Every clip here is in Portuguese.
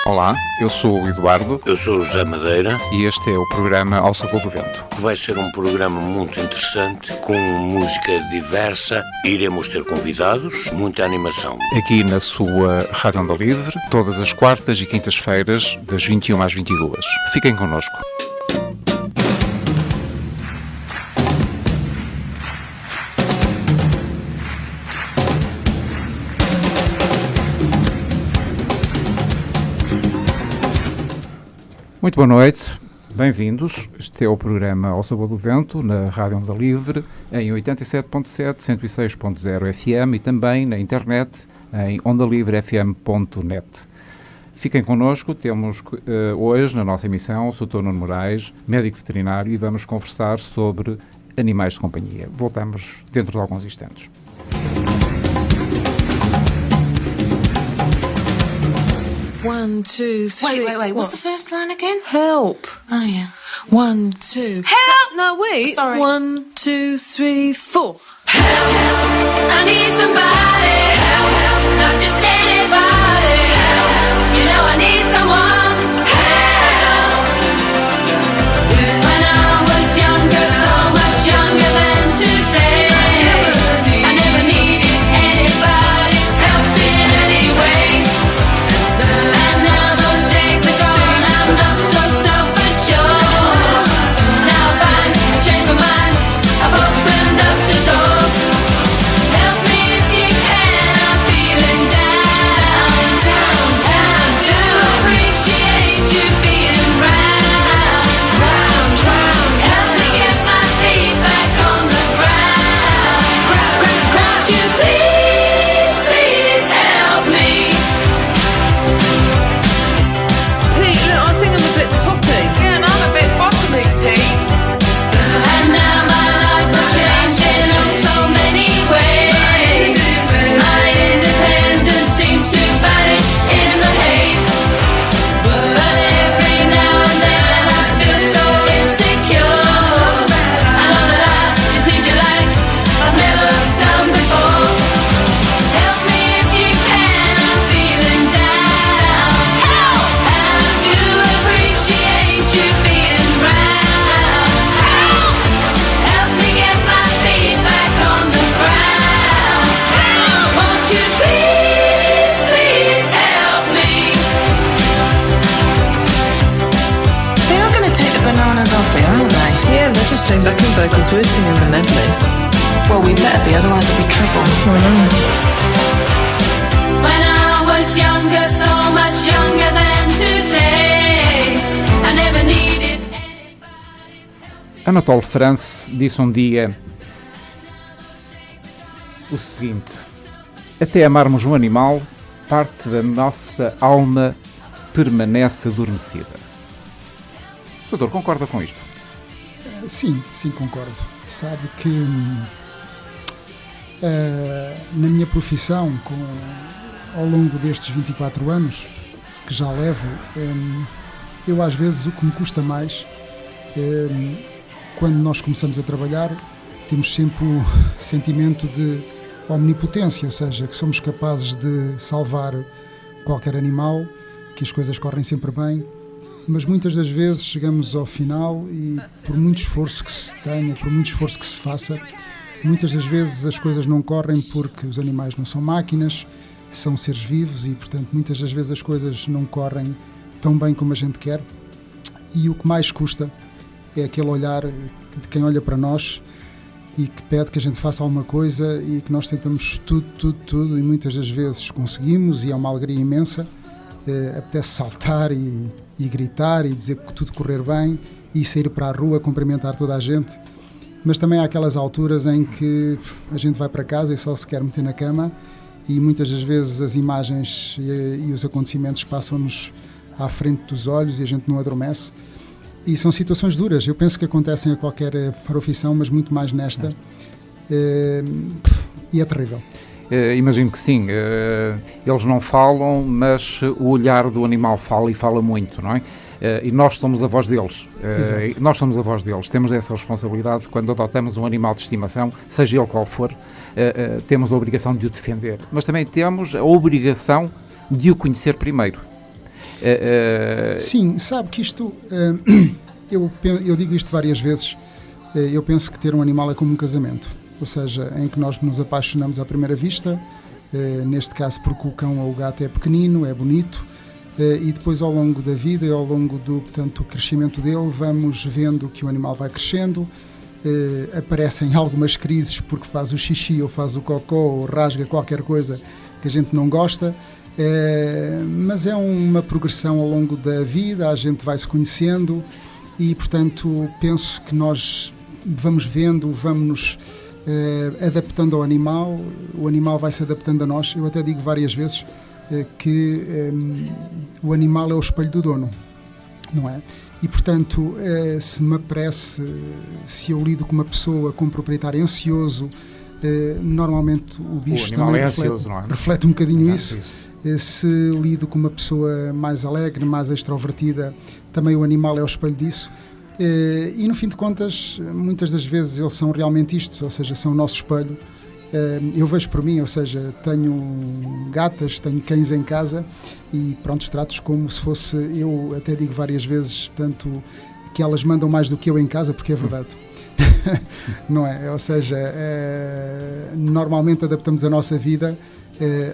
Olá, eu sou o Eduardo. Eu sou o José Madeira. E este é o programa Ao Sabor do Vento. Vai ser um programa muito interessante, com música diversa. Iremos ter convidados, muita animação. Aqui na sua Rádio Onda Livre, todas as quartas e quintas-feiras, das 21 às 22. Fiquem connosco. Muito boa noite, bem-vindos. Este é o programa Ao Sabor do Vento, na Rádio Onda Livre, em 87.7, 106.0 FM e também na internet em ondalivrefm.net. Fiquem connosco, temos hoje na nossa emissão o Sr. Nuno Moraes, médico veterinário, e vamos conversar sobre animais de companhia. Voltamos dentro de alguns instantes. One, two, three. Wait. What's the first line again? Help. Oh, yeah. 1, 2. Help! No, wait. Sorry. 1, 2, 3, 4. Help! I need somebody. Help! Not just anybody. Help! You know I need someone. Help! When I was younger, so much younger than today, I never needed anybody's help in any way. And now those days are gone, I'm not so self-assured. Now I find I've changed my mind, I've opened up the doors. Help me if you can, I'm feeling down, down, down. To appreciate you being round, round, round. Help me get my feet back on the ground, ground, ground, ground. Won't you please, please help me? Pete, look, I think I'm a bit toppy. Yeah, and I'm a bit bottoming, Pete. And now my life has changed in so many ways. My independence seems to vanish in the haze. But every now and then I feel so insecure. I know that I just need you like I've never done before. Help me if you can, I'm feeling down. Help! And I do appreciate you being round. Help! Help me get my feet back on the ground. Help! Won't you please, please help me? They are going to take the bananas off here, aren't they? Yeah, they're just doing backing vocals. We're singing the medley. Well, we better be, otherwise there'll be trouble. When I was younger, so much younger than today, I never needed anybody's help. Anatole France disse um dia o seguinte: até amarmos um animal, parte da nossa alma permanece adormecida. O senhor concorda com isto? Sim, concordo. Sabe que na minha profissão, ao longo destes 24 anos que já levo, eu às vezes o que me custa mais, quando nós começamos a trabalhar, temos sempre o sentimento de omnipotência, ou seja, que somos capazes de salvar qualquer animal, que as coisas correm sempre bem, mas muitas das vezes chegamos ao final e por muito esforço que se tenha, por muito esforço que se faça, muitas das vezes as coisas não correm porque os animais não são máquinas, são seres vivos e, portanto, muitas das vezes as coisas não correm tão bem como a gente quer. E o que mais custa é aquele olhar de quem olha para nós e que pede que a gente faça alguma coisa e que nós tentamos tudo e muitas das vezes conseguimos e é uma alegria imensa. Apetece saltar e gritar e dizer que tudo correr bem e sair para a rua cumprimentar toda a gente, mas também há aquelas alturas em que a gente vai para casa e só se quer meter na cama e muitas das vezes as imagens e os acontecimentos passam-nos à frente dos olhos e a gente não adormece e são situações duras. Eu penso que acontecem a qualquer profissão, mas muito mais nesta, e é terrível. Imagino que sim, eles não falam, mas o olhar do animal fala e fala muito, não é? E nós somos a voz deles. Nós somos a voz deles. Temos essa responsabilidade quando adotamos um animal de estimação, seja ele qual for, temos a obrigação de o defender. Mas também temos a obrigação de o conhecer primeiro. Sim, sabe que isto, eu digo isto várias vezes, eu penso que ter um animal é como um casamento, ou seja, em que nós nos apaixonamos à primeira vista, neste caso porque o cão ou o gato é pequenino, é bonito, e depois ao longo da vida e ao longo do crescimento dele vamos vendo que o animal vai crescendo, aparecem algumas crises porque faz o xixi ou faz o cocó ou rasga qualquer coisa que a gente não gosta, mas é uma progressão ao longo da vida, a gente vai se conhecendo e portanto penso que nós vamos vendo, vamos nos adaptando ao animal, o animal vai se adaptando a nós. Eu até digo várias vezes que o animal é o espelho do dono, não é? E portanto, se me aparece, se eu lido com uma pessoa, com um proprietário ansioso, normalmente o bicho também reflete um bocadinho isso. Se lido com uma pessoa mais alegre, mais extrovertida, também o animal é o espelho disso. E no fim de contas, muitas das vezes eles são realmente isto, ou seja, são o nosso espelho. Eu vejo por mim, ou seja, tenho gatas, tenho cães em casa e pronto, trato-os como se fosse, eu até digo várias vezes, tanto que elas mandam mais do que eu em casa, porque é verdade. Não é? Ou seja, normalmente adaptamos a nossa vida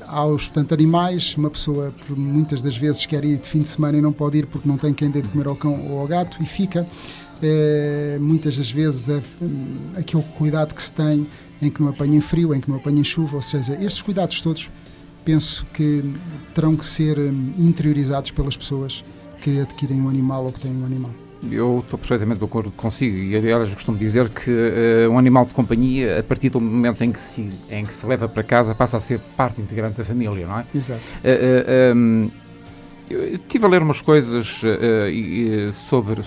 aos animais. Uma pessoa muitas das vezes quer ir de fim de semana e não pode ir porque não tem quem dê de comer ao cão ou ao gato e fica. Muitas das vezes aquele cuidado que se tem em que não apanhem frio, em que não apanhem chuva, ou seja, estes cuidados todos penso que terão que ser interiorizados pelas pessoas que adquirem um animal ou que têm um animal. Eu estou perfeitamente de acordo consigo e, aliás, costumo dizer que um animal de companhia, a partir do momento em que se leva para casa, passa a ser parte integrante da família, não é? Exato. Eu estive a ler umas coisas sobre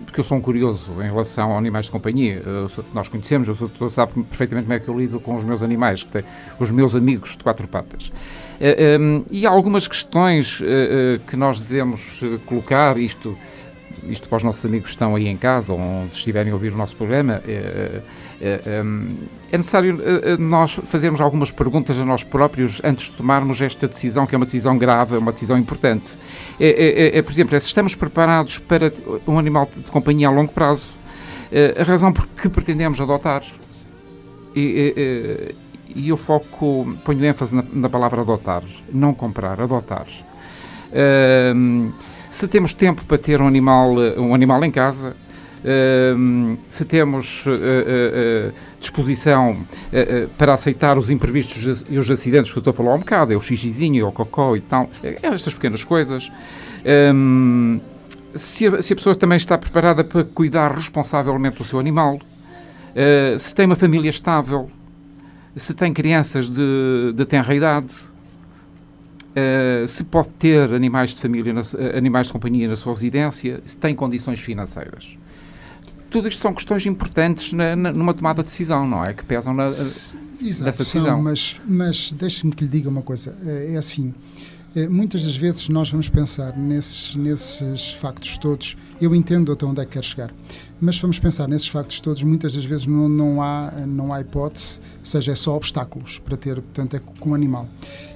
porque eu sou um curioso em relação a animais de companhia. Nós conhecemos, eu sabe perfeitamente como é que eu lido com os meus animais, que têm os meus amigos de quatro patas. E há algumas questões que nós devemos colocar, isto para os nossos amigos que estão aí em casa ou onde estiverem a ouvir o nosso programa. É necessário nós fazermos algumas perguntas a nós próprios antes de tomarmos esta decisão, que é uma decisão grave, é uma decisão importante. Por exemplo, se estamos preparados para um animal de companhia a longo prazo, a razão por que pretendemos adotar, e eu ponho ênfase na palavra adotar, não comprar, adotar. Se temos tempo para ter um animal em casa, se temos disposição para aceitar os imprevistos e os acidentes que eu estou a falar um bocado, é o xixizinho, é o cocó e tal, estas pequenas coisas. Se a pessoa também está preparada para cuidar responsavelmente do seu animal, se tem uma família estável, se tem crianças de tenra idade, se pode ter animais de família, animais de companhia na sua residência, se tem condições financeiras. Tudo isto são questões importantes numa tomada de decisão, não é? Que pesam nessa decisão. Mas deixe-me que lhe diga uma coisa. É assim, muitas das vezes nós vamos pensar nesses factos todos. Eu entendo até onde é que quer chegar, mas vamos pensar nesses factos todos, muitas das vezes não há hipótese, ou seja, é só obstáculos para ter, portanto, é com o animal.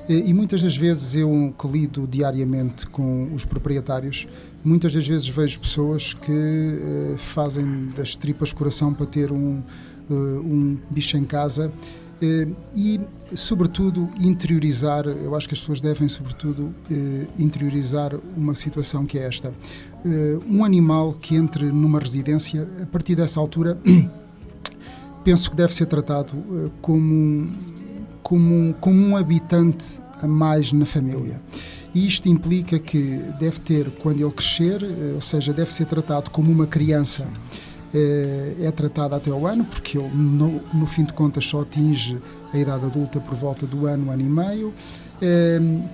E muitas das vezes eu que lido diariamente com os proprietários, muitas das vezes vejo pessoas que fazem das tripas coração para ter um bicho em casa e, sobretudo, interiorizar, eu acho que as pessoas devem, sobretudo, interiorizar uma situação que é esta. Um animal que entre numa residência, a partir dessa altura, penso que deve ser tratado como um habitante a mais na família. E isto implica que deve ter, quando ele crescer, ou seja, deve ser tratado como uma criança. É tratado até ao ano, porque ele, no fim de contas, só atinge a idade adulta por volta do ano e meio.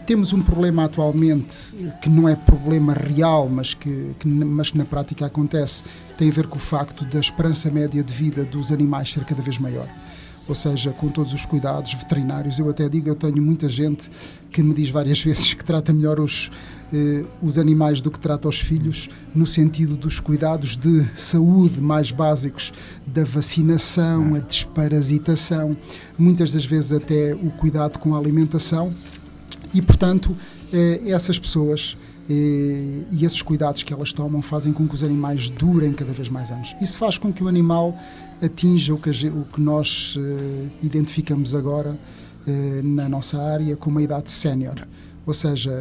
Temos um problema atualmente, que não é problema real, mas que na prática acontece, tem a ver com o facto da esperança média de vida dos animais ser cada vez maior. Ou seja, com todos os cuidados veterinários. Eu até digo, eu tenho muita gente que me diz várias vezes que trata melhor os animais do que trata os filhos, no sentido dos cuidados de saúde mais básicos, da vacinação, a desparasitação, muitas das vezes até o cuidado com a alimentação. E, portanto, essas pessoas e esses cuidados que elas tomam fazem com que os animais durem cada vez mais anos. Isso faz com que o animal atinja o que nós identificamos agora na nossa área como a idade sénior, ou seja,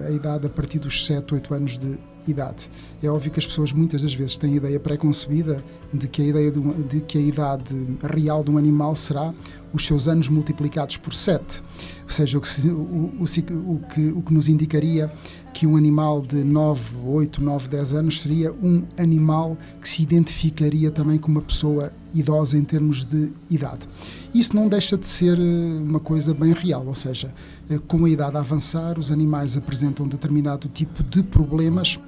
a idade a partir dos 7, 8 anos de idade. É óbvio que as pessoas muitas das vezes têm a ideia pré-concebida de que a idade real de um animal será os seus anos multiplicados por 7, ou seja, o que nos indicaria que um animal de 8, 9, 10 anos seria um animal que se identificaria também como uma pessoa idosa em termos de idade. Isso não deixa de ser uma coisa bem real, ou seja, com a idade a avançar, os animais apresentam determinado tipo de problemas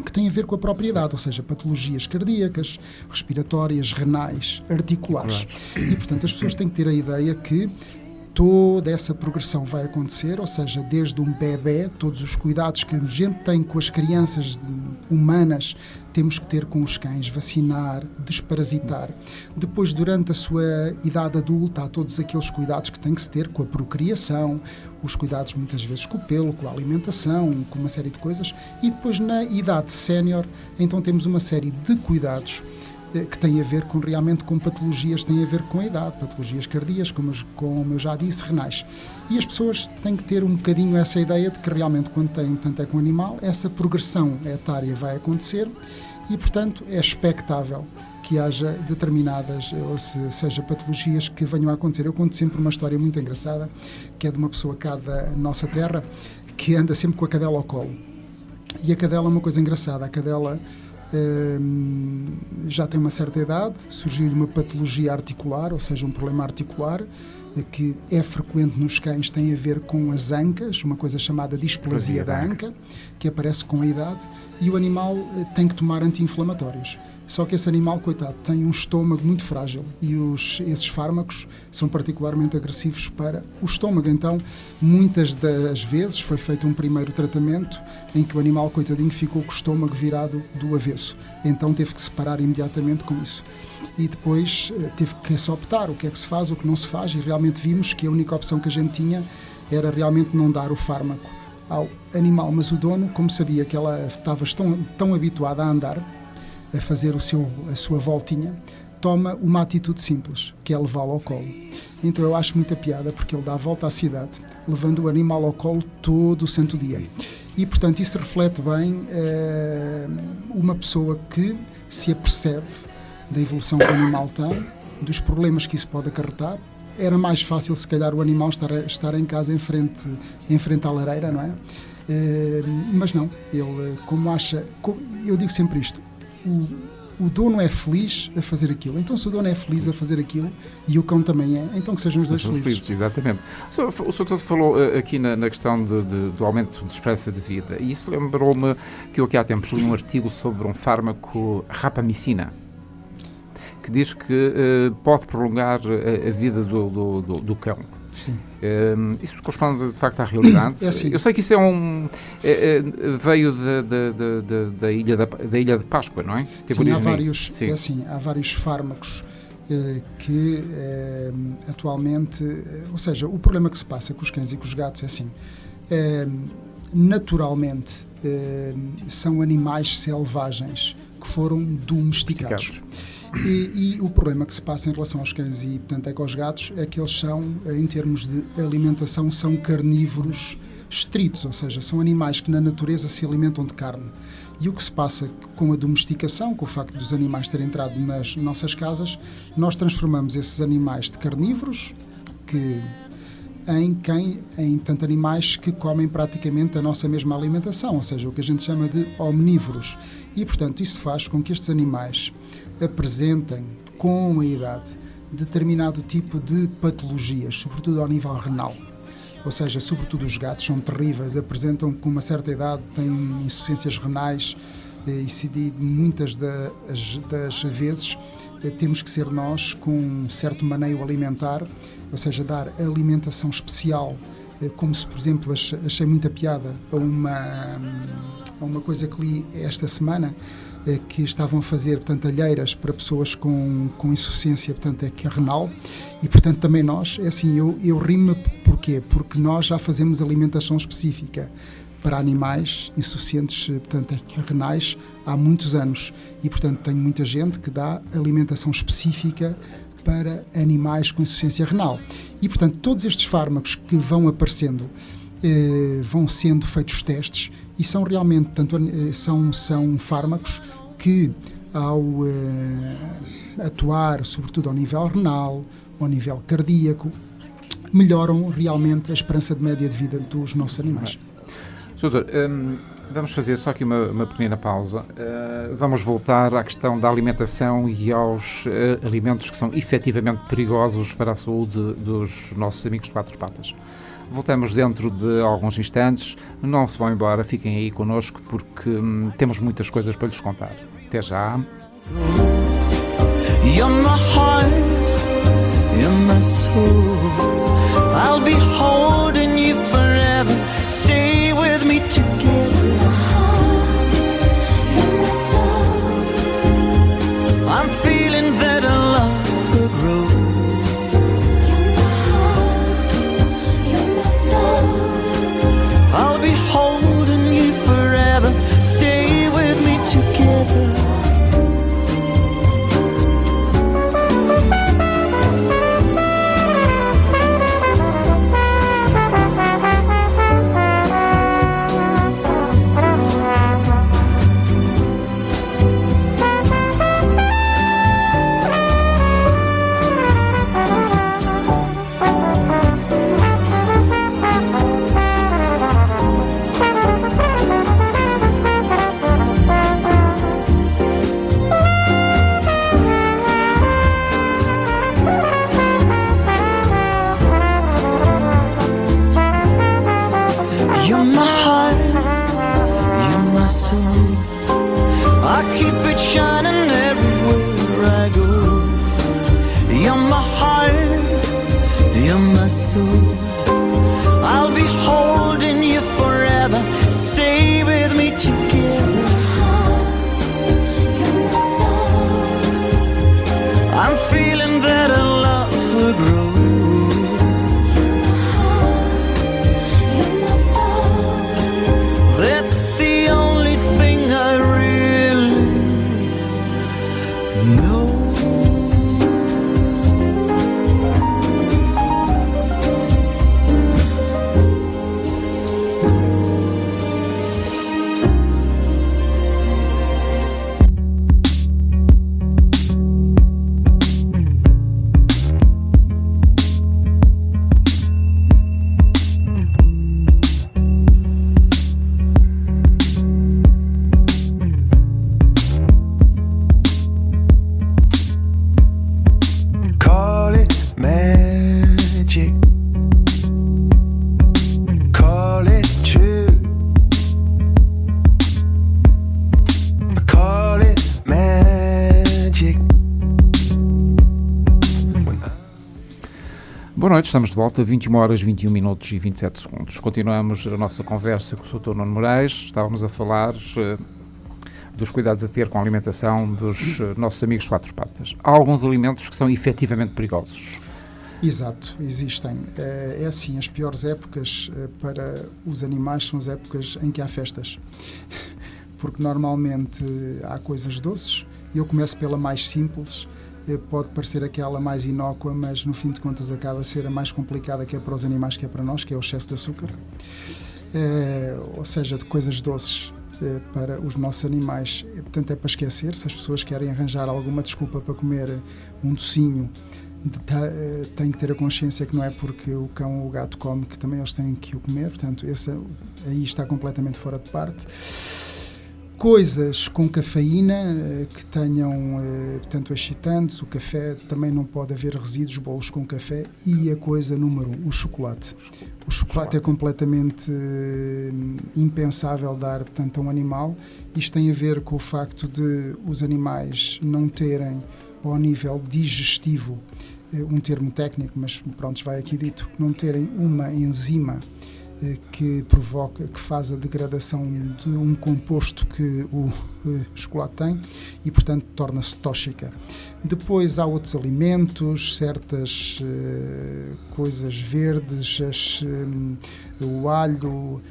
que têm a ver com a própria idade, ou seja, patologias cardíacas, respiratórias, renais, articulares. E, portanto, as pessoas têm que ter a ideia que toda essa progressão vai acontecer, ou seja, desde um bebê, todos os cuidados que a gente tem com as crianças humanas, temos que ter com os cães, vacinar, desparasitar. Depois, durante a sua idade adulta, há todos aqueles cuidados que tem que se ter com a procriação, os cuidados muitas vezes com o pelo, com a alimentação, com uma série de coisas. E depois, na idade sénior, então temos uma série de cuidados que tem a ver realmente com patologias, tem a ver com a idade, patologias cardíacas, como eu já disse, renais. E as pessoas têm que ter um bocadinho essa ideia de que realmente quando têm tanto é com o animal, essa progressão etária vai acontecer e, portanto, é expectável que haja determinadas, ou seja, patologias que venham a acontecer. Eu conto sempre uma história muito engraçada, que é de uma pessoa cá da nossa terra, que anda sempre com a cadela ao colo. E a cadela é uma coisa engraçada, a cadela já tem uma certa idade, surgiu-lhe uma patologia articular, ou seja, um problema articular que é frequente nos cães, tem a ver com as ancas, uma coisa chamada displasia da anca, que aparece com a idade, e o animal tem que tomar anti-inflamatórios. Só que esse animal, coitado, tem um estômago muito frágil e esses fármacos são particularmente agressivos para o estômago. Então, muitas das vezes foi feito um primeiro tratamento em que o animal, coitadinho, ficou com o estômago virado do avesso. Então, teve que se parar imediatamente com isso. E depois teve que se optar o que é que se faz, o que não se faz, e realmente vimos que a única opção que a gente tinha era realmente não dar o fármaco ao animal. Mas o dono, como sabia que ela estava tão habituada a andar, a fazer a sua voltinha, toma uma atitude simples, que é levá-lo ao colo. Então eu acho muita piada, porque ele dá a volta à cidade, levando o animal ao colo todo o santo dia. E, portanto, isso reflete bem uma pessoa que se apercebe da evolução que o animal tem, dos problemas que isso pode acarretar. Era mais fácil, se calhar, o animal estar em casa em frente à lareira, não é? Mas não, ele, como acha... Eu digo sempre isto, o dono é feliz a fazer aquilo. Então, se o dono é feliz a fazer aquilo e o cão também é, então que sejam os dois felizes. Exatamente. O Sr. falou aqui na questão do aumento de esperança de vida, e isso lembrou-me que eu aqui há tempos li um artigo sobre um fármaco rapamicina, que diz que pode prolongar a vida do cão. Sim. Isso corresponde de facto à realidade. É assim. Eu sei que isso veio da ilha de Páscoa, não é? Sim, há vários fármacos que atualmente, ou seja, o problema que se passa com os cães e com os gatos é assim, naturalmente são animais selvagens que foram domesticados. E o problema que se passa em relação aos cães e, portanto, é com os gatos, é que eles são, em termos de alimentação, são carnívoros estritos, ou seja, são animais que na natureza se alimentam de carne. E o que se passa com a domesticação, com o facto dos animais terem entrado nas nossas casas, nós transformamos esses animais de carnívoros em tanto animais que comem praticamente a nossa mesma alimentação, ou seja, o que a gente chama de omnívoros. E, portanto, isso faz com que estes animais apresentem, com a idade, determinado tipo de patologias, sobretudo ao nível renal. Ou seja, sobretudo os gatos são terríveis, apresentam com uma certa idade, têm insuficiências renais e muitas das vezes temos que ser nós com um certo maneio alimentar, ou seja, dar alimentação especial, como se, por exemplo, achei muita piada a uma coisa que li esta semana, que estavam a fazer, portanto, alheiras para pessoas com insuficiência, portanto, renal, e, portanto, também nós, é assim, eu rimo-me, porquê? Porque nós já fazemos alimentação específica para animais insuficientes, portanto, renais, há muitos anos, e, portanto, tenho muita gente que dá alimentação específica para animais com insuficiência renal. E, portanto, todos estes fármacos que vão aparecendo, vão sendo feitos testes, e são realmente, portanto, são fármacos que, ao atuar sobretudo ao nível renal, ao nível cardíaco, melhoram realmente a esperança de média de vida dos nossos animais. Doutor, vamos fazer só aqui uma pequena pausa. Vamos voltar à questão da alimentação e aos alimentos que são efetivamente perigosos para a saúde dos nossos amigos de quatro patas. Voltamos dentro de alguns instantes. Não se vão embora, fiquem aí connosco porque temos muitas coisas para lhes contar. Até já. You're my heart, you're my soul. I'll be holding you forever. Stay with me together. I'm feeling that our love will grow. I'll be holding you forever. Stay with me together. You're my heart, you're my soul. I keep it shining everywhere I go. You're my heart, you're my soul. I'll be holding you forever. Stay with me together. I'm feeling that our love will grow. That's the only thing I really know. Call it magic. Call it true. Call it magic. Boa noite, estamos de volta, 21 horas, 21 minutos e 27 segundos. Continuamos a nossa conversa com o Dr. Nuno Moraes. Estávamos a falar dos cuidados a ter com a alimentação dos nossos amigos de quatro patas. Há alguns alimentos que são efetivamente perigosos. Exato, existem. É assim, as piores épocas para os animais são as épocas em que há festas. Porque normalmente há coisas doces. Eu começo pela mais simples. Pode parecer aquela mais inócua, mas no fim de contas acaba a ser a mais complicada, que é para os animais, que é para nós, que é o excesso de açúcar. Ou seja, de coisas doces para os nossos animais. Portanto, é para esquecer. Se as pessoas querem arranjar alguma desculpa para comer um docinho, têm que ter a consciência que não é porque o cão ou o gato come que também eles têm que o comer. Portanto, esse aí está completamente fora de parte. Coisas com cafeína que tenham, portanto, excitantes. O café, também não pode haver resíduos, bolos com café. E a coisa número 1, o chocolate. O chocolate é completamente impensável dar, portanto, a um animal. Isto tem a ver com o facto de os animais não terem, ao nível digestivo, um termo técnico, mas pronto, vai aqui dito, não terem uma enzima que faz a degradação de um composto que o chocolate tem e, portanto, torna-se tóxica. Depois há outros alimentos, certas coisas verdes, o alho,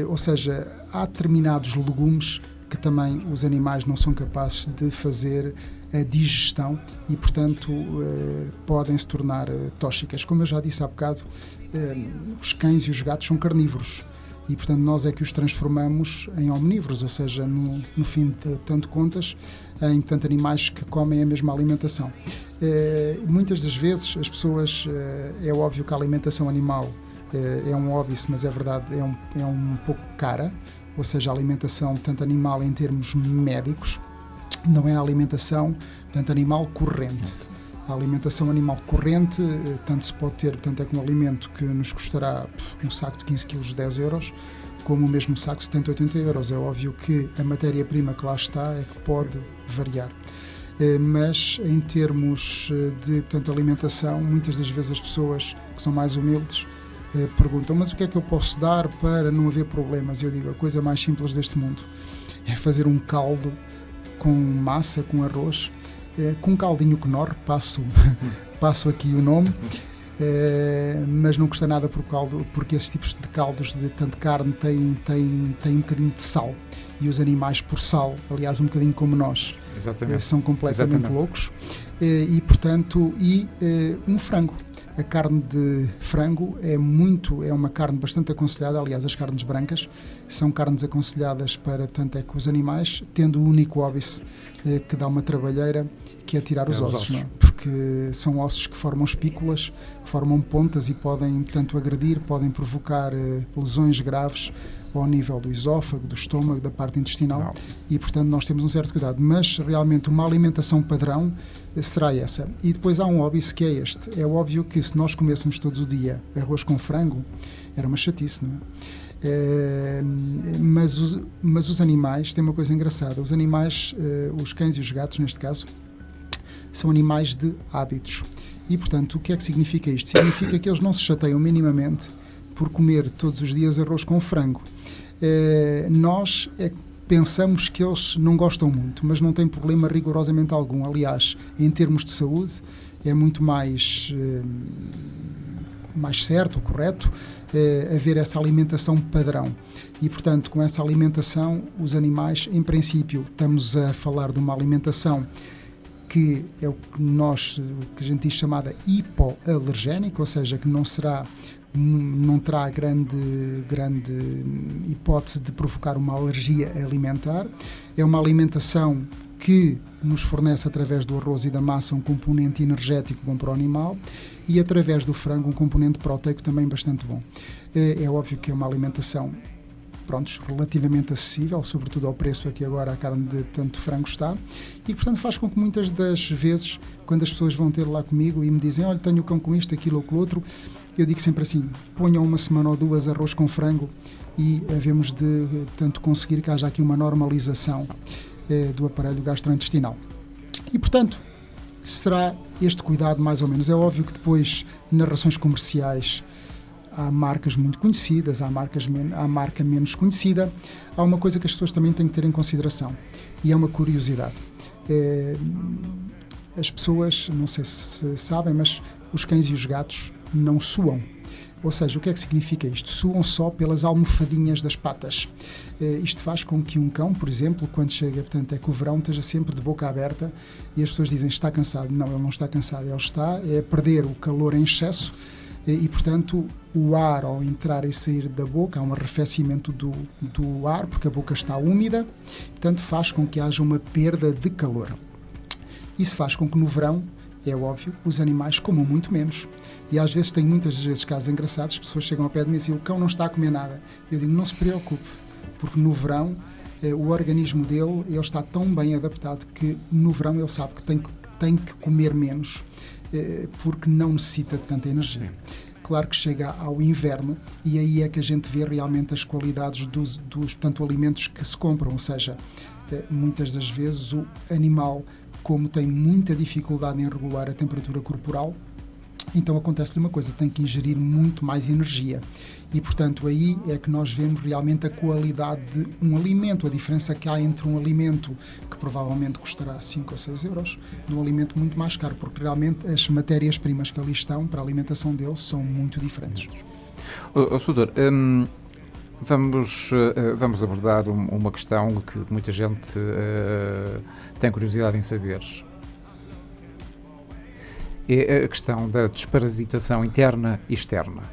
ou seja, há determinados legumes que também os animais não são capazes de fazer a digestão e, portanto, podem se tornar tóxicas. Como eu já disse há bocado, os cães e os gatos são carnívoros e, portanto, nós é que os transformamos em omnívoros, ou seja, no fim de tanto contas, em tanto animais que comem a mesma alimentação. Muitas das vezes as pessoas, é óbvio que a alimentação animal é um óbice, mas é verdade, é um pouco cara, ou seja, a alimentação tanto animal em termos médicos, não é a alimentação, portanto, animal corrente. A alimentação animal corrente, tanto se pode ter, portanto, é que um alimento que nos custará um saco de 15 kg, 10 euros, como o mesmo saco de 70, 80 euros. É óbvio que a matéria-prima que lá está é que pode variar. Mas, em termos de, portanto, alimentação, muitas das vezes as pessoas que são mais humildes perguntam, mas o que é que eu posso dar para não haver problemas? Eu digo, a coisa mais simples deste mundo é fazer um caldo com massa, com arroz, com um caldinho Knorr, passo aqui o nome, mas não custa nada por caldo, porque esses tipos de caldos de tanto carne têm um bocadinho de sal, e os animais por sal, aliás, um bocadinho como nós, são completamente loucos, e portanto, um frango. A carne de frango é uma carne bastante aconselhada, aliás, as carnes brancas são carnes aconselhadas para, portanto, é que os animais, tendo o único óbice que dá uma trabalheira, que é tirar os ossos. Não é? Porque são ossos que formam espículas, que formam pontas e podem, portanto, agredir, podem provocar lesões graves ao nível do esófago, do estômago, da parte intestinal, e, portanto, nós temos um certo cuidado. Mas, realmente, uma alimentação padrão será essa. E depois há um óbice que é este. É óbvio que se nós comêssemos todos o dia arroz com frango, era uma chatice, não é? Mas os animais têm uma coisa engraçada. Os animais, os cães e os gatos, neste caso, são animais de hábitos. E, portanto, o que é que significa isto? Significa que eles não se chateiam minimamente por comer todos os dias arroz com frango. Nós pensamos que eles não gostam muito, mas não tem problema rigorosamente algum. Aliás, em termos de saúde, é muito mais certo, correto, haver essa alimentação padrão. E, portanto, com essa alimentação, os animais, em princípio, estamos a falar de uma alimentação que é o que a gente diz chamada hipoalergénica, ou seja, que não terá grande hipótese de provocar uma alergia alimentar. É uma alimentação que nos fornece, através do arroz e da massa, um componente energético bom para o animal, e através do frango um componente proteico também bastante bom. É óbvio que é uma alimentação relativamente acessível, sobretudo ao preço a que agora a carne de tanto frango está, e portanto faz com que muitas das vezes, quando as pessoas vão ter lá comigo e me dizem, olha, tenho o cão com isto, aquilo ou com o outro, eu digo sempre assim, ponham uma semana ou duas arroz com frango e havemos de, portanto, conseguir que haja aqui uma normalização do aparelho gastrointestinal. E, portanto, será este cuidado mais ou menos. É óbvio que depois, nas relações comerciais, há marcas muito conhecidas, há marca menos conhecida. Há uma coisa que as pessoas também têm que ter em consideração, e é uma curiosidade. As pessoas, não sei se sabem, mas os cães e os gatos não suam. Ou seja, o que é que significa isto? Suam só pelas almofadinhas das patas. Isto faz com que um cão, por exemplo, quando chega, portanto, é que o verão, esteja sempre de boca aberta e as pessoas dizem, está cansado. Não, ele não está cansado, ele está a perder o calor em excesso e, portanto, o ar ao entrar e sair da boca, há um arrefecimento do ar, porque a boca está úmida, portanto, faz com que haja uma perda de calor. Isso faz com que no verão, é óbvio, os animais comam muito menos. E às vezes, tenho muitas vezes casos engraçados, as pessoas chegam ao pé de mim e dizem, o cão não está a comer nada. Eu digo, não se preocupe, porque no verão o organismo dele, ele está tão bem adaptado que no verão ele sabe que tem que comer menos, porque não necessita de tanta energia. Claro que chega ao inverno e aí é que a gente vê realmente as qualidades dos portanto, alimentos que se compram, ou seja, muitas das vezes o animal, como tem muita dificuldade em regular a temperatura corporal, então acontece-lhe uma coisa, tem que ingerir muito mais energia. E, portanto, aí é que nós vemos realmente a qualidade de um alimento, a diferença que há entre um alimento que provavelmente custará 5 ou 6 euros, de um alimento muito mais caro, porque realmente as matérias-primas que ali estão para a alimentação deles são muito diferentes. Soutor, vamos abordar uma questão que muita gente tem curiosidade em saber. É a questão da desparasitação interna e externa.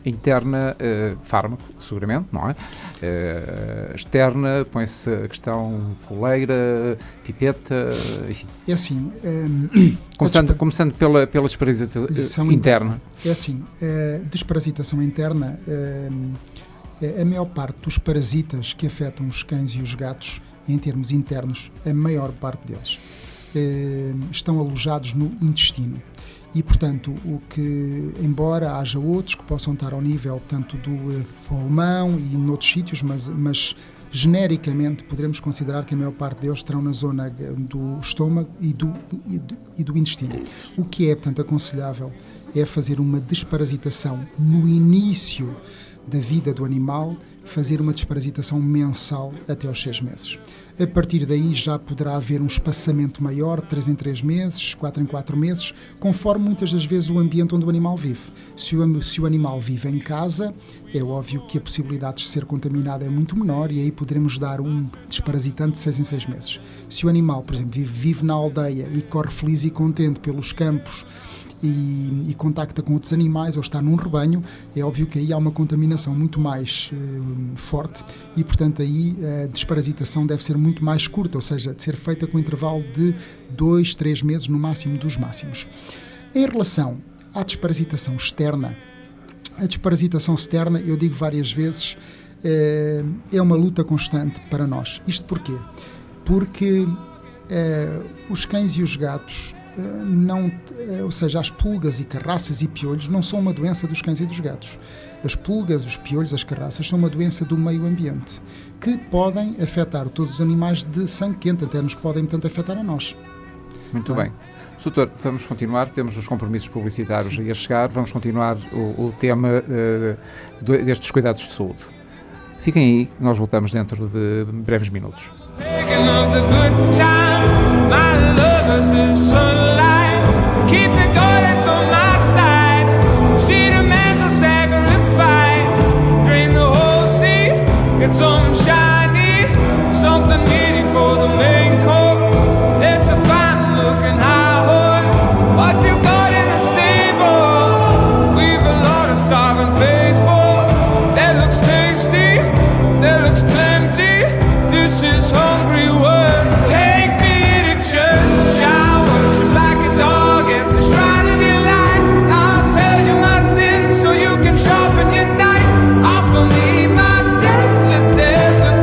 Interna, fármaco, seguramente, não é? Externa, põe-se a questão coleira, pipeta, enfim. É assim... Começando pela desparasitação interna. É assim, desparasitação interna, a maior parte dos parasitas que afetam os cães e os gatos, em termos internos, a maior parte deles estão alojados no intestino. E, portanto, embora haja outros que possam estar ao nível tanto do pulmão e noutros sítios, mas genericamente poderemos considerar que a maior parte deles estarão na zona do estômago e do intestino. O que é, portanto, aconselhável é fazer uma desparasitação no início da vida do animal, fazer uma desparasitação mensal até aos 6 meses. A partir daí já poderá haver um espaçamento maior, 3 em 3 meses, 4 em 4 meses, conforme muitas das vezes o ambiente onde o animal vive. Se o animal vive em casa, é óbvio que a possibilidade de ser contaminado é muito menor e aí poderemos dar um desparasitante de 6 em 6 meses. Se o animal, por exemplo, vive na aldeia e corre feliz e contente pelos campos e contacta com outros animais ou está num rebanho, é óbvio que aí há uma contaminação muito mais forte e, portanto, aí a desparasitação deve ser muito mais curta, ou seja, de ser feita com um intervalo de 2, 3 meses no máximo dos máximos. Em relação à desparasitação externa, a desparasitação externa, eu digo várias vezes, é uma luta constante para nós. Isto porquê? Porque os cães e os gatos ou seja, as pulgas e carraças e piolhos não são uma doença dos cães e dos gatos. As pulgas, os piolhos, as carraças são uma doença do meio ambiente que podem afetar todos os animais de sangue quente, até nos podem, portanto, afetar a nós. Muito bem. Doutor, vamos continuar, temos os compromissos publicitários aí a chegar, vamos continuar o tema destes cuidados de saúde. Fiquem aí, nós voltamos dentro de breves minutos. Picking up the good time, my lovers is sunlight. Keep the goddess on my side. She demands a sacrifice. Drain the whole sea, get some shiny, something needy for the main course. It's a fine looking high horse. What you got in the stable? We've a lot of starving faithful. That looks tasty, that looks plenty. This is hungry word. Take me to church. I worship like a dog at the shrine of your light. I'll tell you my sins so you can sharpen your knife. Offer me my deathless death.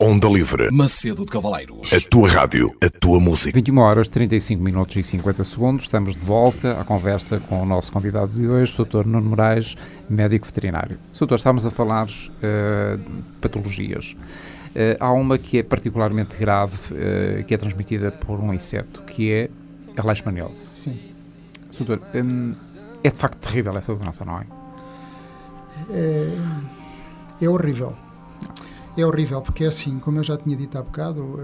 Onda Livre. Macedo de Cavaleiros. A tua rádio, a tua música. 21 horas, 35 minutos e 50 segundos. Estamos de volta à conversa com o nosso convidado de hoje, o Dr. Nuno Moraes, médico veterinário. Doutor, estamos a falar de patologias. Há uma que é particularmente grave, que é transmitida por um inseto, que é a leishmaniose. Sim. Doutor, é de facto terrível essa doença, não é? É horrível. É horrível porque é assim, como eu já tinha dito há bocado,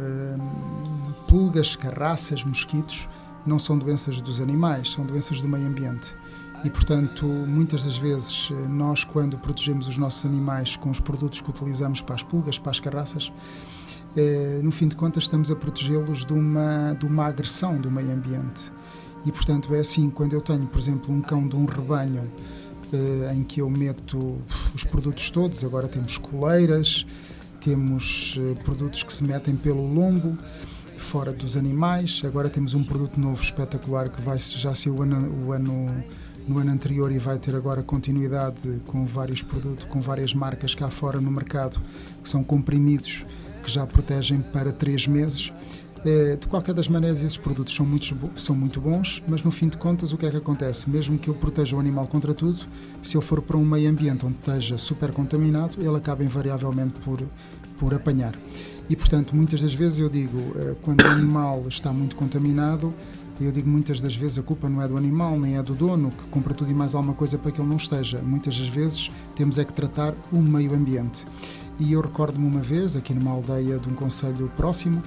pulgas, carraças, mosquitos não são doenças dos animais, são doenças do meio ambiente. E, portanto, muitas das vezes nós, quando protegemos os nossos animais com os produtos que utilizamos para as pulgas, para as carraças, no fim de contas estamos a protegê-los de uma agressão do meio ambiente. E, portanto, é assim, quando eu tenho, por exemplo, um cão de um rebanho em que eu meto os produtos todos, agora temos coleiras, temos produtos que se metem pelo lombo, fora dos animais, agora temos um produto novo espetacular que já saiu no ano anterior e vai ter agora continuidade com vários produtos, com várias marcas cá fora no mercado, que são comprimidos que já protegem para 3 meses. De qualquer das maneiras, esses produtos são muito bons, mas no fim de contas o que é que acontece? Mesmo que eu proteja o animal contra tudo, se ele for para um meio ambiente onde esteja super contaminado, ele acaba invariavelmente por apanhar. E, portanto, muitas das vezes eu digo, quando o animal está muito contaminado, eu digo muitas das vezes a culpa não é do animal, nem é do dono, que compra tudo e mais alguma coisa para que ele não esteja. Muitas das vezes temos é que tratar o meio ambiente. E eu recordo-me uma vez, aqui numa aldeia de um concelho próximo,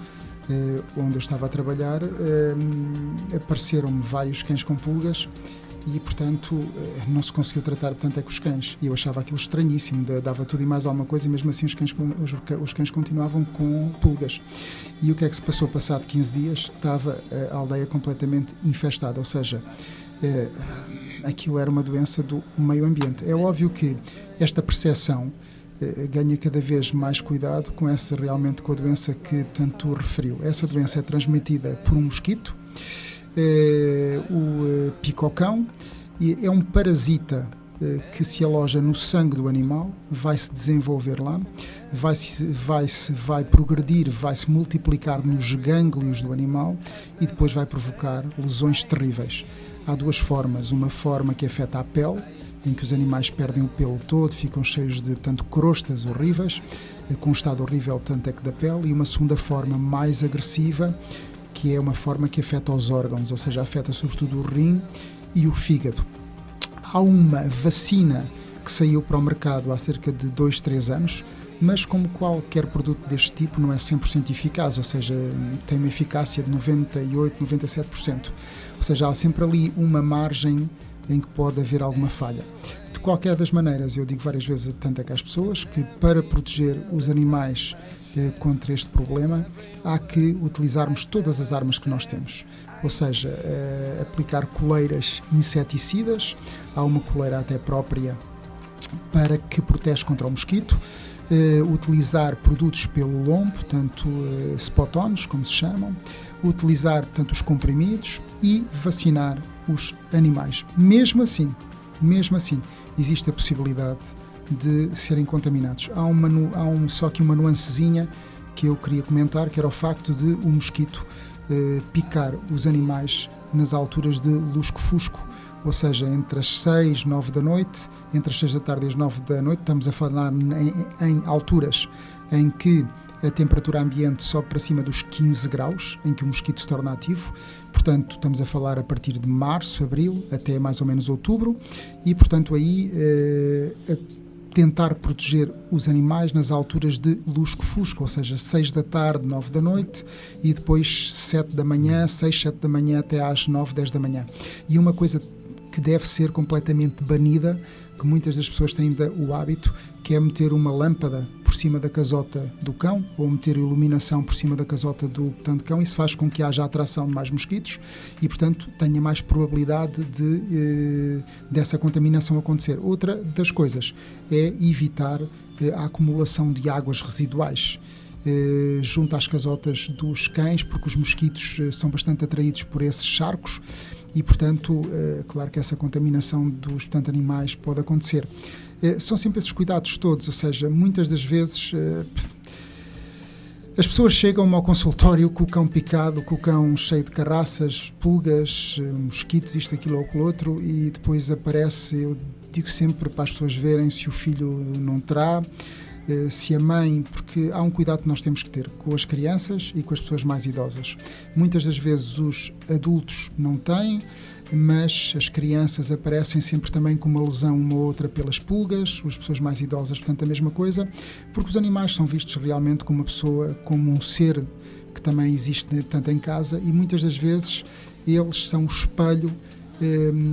onde eu estava a trabalhar, apareceram-me vários cães com pulgas e, portanto, não se conseguiu tratar tanto com os cães. E eu achava aquilo estranhíssimo, dava tudo e mais alguma coisa e mesmo assim os cães continuavam com pulgas. E o que é que se passou? Passado 15 dias, estava a aldeia completamente infestada, ou seja, aquilo era uma doença do meio ambiente. É óbvio que esta percepção ganha cada vez mais cuidado com a doença que tanto referiu. Essa doença é transmitida por um mosquito, o picocão, e é um parasita que se aloja no sangue do animal, vai se desenvolver lá, vai progredir, vai se multiplicar nos gânglios do animal e depois vai provocar lesões terríveis. Há 2 formas, uma forma que afeta a pele, em que os animais perdem o pelo todo, ficam cheios de, portanto, crostas horríveis, com um estado horrível, tanto é que da pele, e uma segunda forma mais agressiva, que é uma forma que afeta os órgãos, ou seja, afeta sobretudo o rim e o fígado. Há uma vacina que saiu para o mercado há cerca de 2-3 anos, mas como qualquer produto deste tipo não é 100% eficaz, ou seja, tem uma eficácia de 98-97%, ou seja, há sempre ali uma margem em que pode haver alguma falha. De qualquer das maneiras, eu digo várias vezes tanto às pessoas que para proteger os animais contra este problema há que utilizarmos todas as armas que nós temos, ou seja, aplicar coleiras inseticidas, há uma coleira até própria para que protege contra o mosquito, utilizar produtos pelo lombo, portanto spot-ons, como se chamam, utilizar, portanto, os comprimidos e vacinar os animais. Mesmo assim, existe a possibilidade de serem contaminados. Há só aqui uma nuancezinha que eu queria comentar, que era o facto de o mosquito picar os animais nas alturas de lusco-fusco, ou seja, entre as 6 e 9 da noite, entre as 6 da tarde e as 9 da noite, estamos a falar em alturas em que a temperatura ambiente sobe para cima dos 15 graus, em que o mosquito se torna ativo. Portanto, estamos a falar a partir de março, abril, até mais ou menos outubro, e, portanto, aí tentar proteger os animais nas alturas de lusco-fusco, ou seja, 6 da tarde, 9 da noite, e depois 7 da manhã, 6, 7 da manhã até às 9, 10 da manhã. E uma coisa que deve ser completamente banida, que muitas das pessoas têm o hábito, que é meter uma lâmpada por cima da casota do cão, ou meter iluminação por cima da casota do cão. Isso faz com que haja atração de mais mosquitos e, portanto, tenha mais probabilidade dessa contaminação acontecer. Outra das coisas é evitar a acumulação de águas residuais junto às casotas dos cães, porque os mosquitos são bastante atraídos por esses charcos e, portanto, claro que essa contaminação dos animais pode acontecer. São sempre esses cuidados todos, ou seja, muitas das vezes As pessoas chegam ao consultório com o cão picado, com o cão cheio de carraças, pulgas, mosquitos, isto, aquilo ou aquilo outro, e depois aparece, eu digo sempre para as pessoas verem se o filho não terá, se a mãe, porque há um cuidado que nós temos que ter com as crianças e com as pessoas mais idosas. Muitas das vezes os adultos não têm, mas as crianças aparecem sempre também com uma lesão, uma ou outra, pelas pulgas, as pessoas mais idosas, portanto, a mesma coisa, porque os animais são vistos realmente como uma pessoa, como um ser que também existe, portanto, em casa, e muitas das vezes eles são o espelho.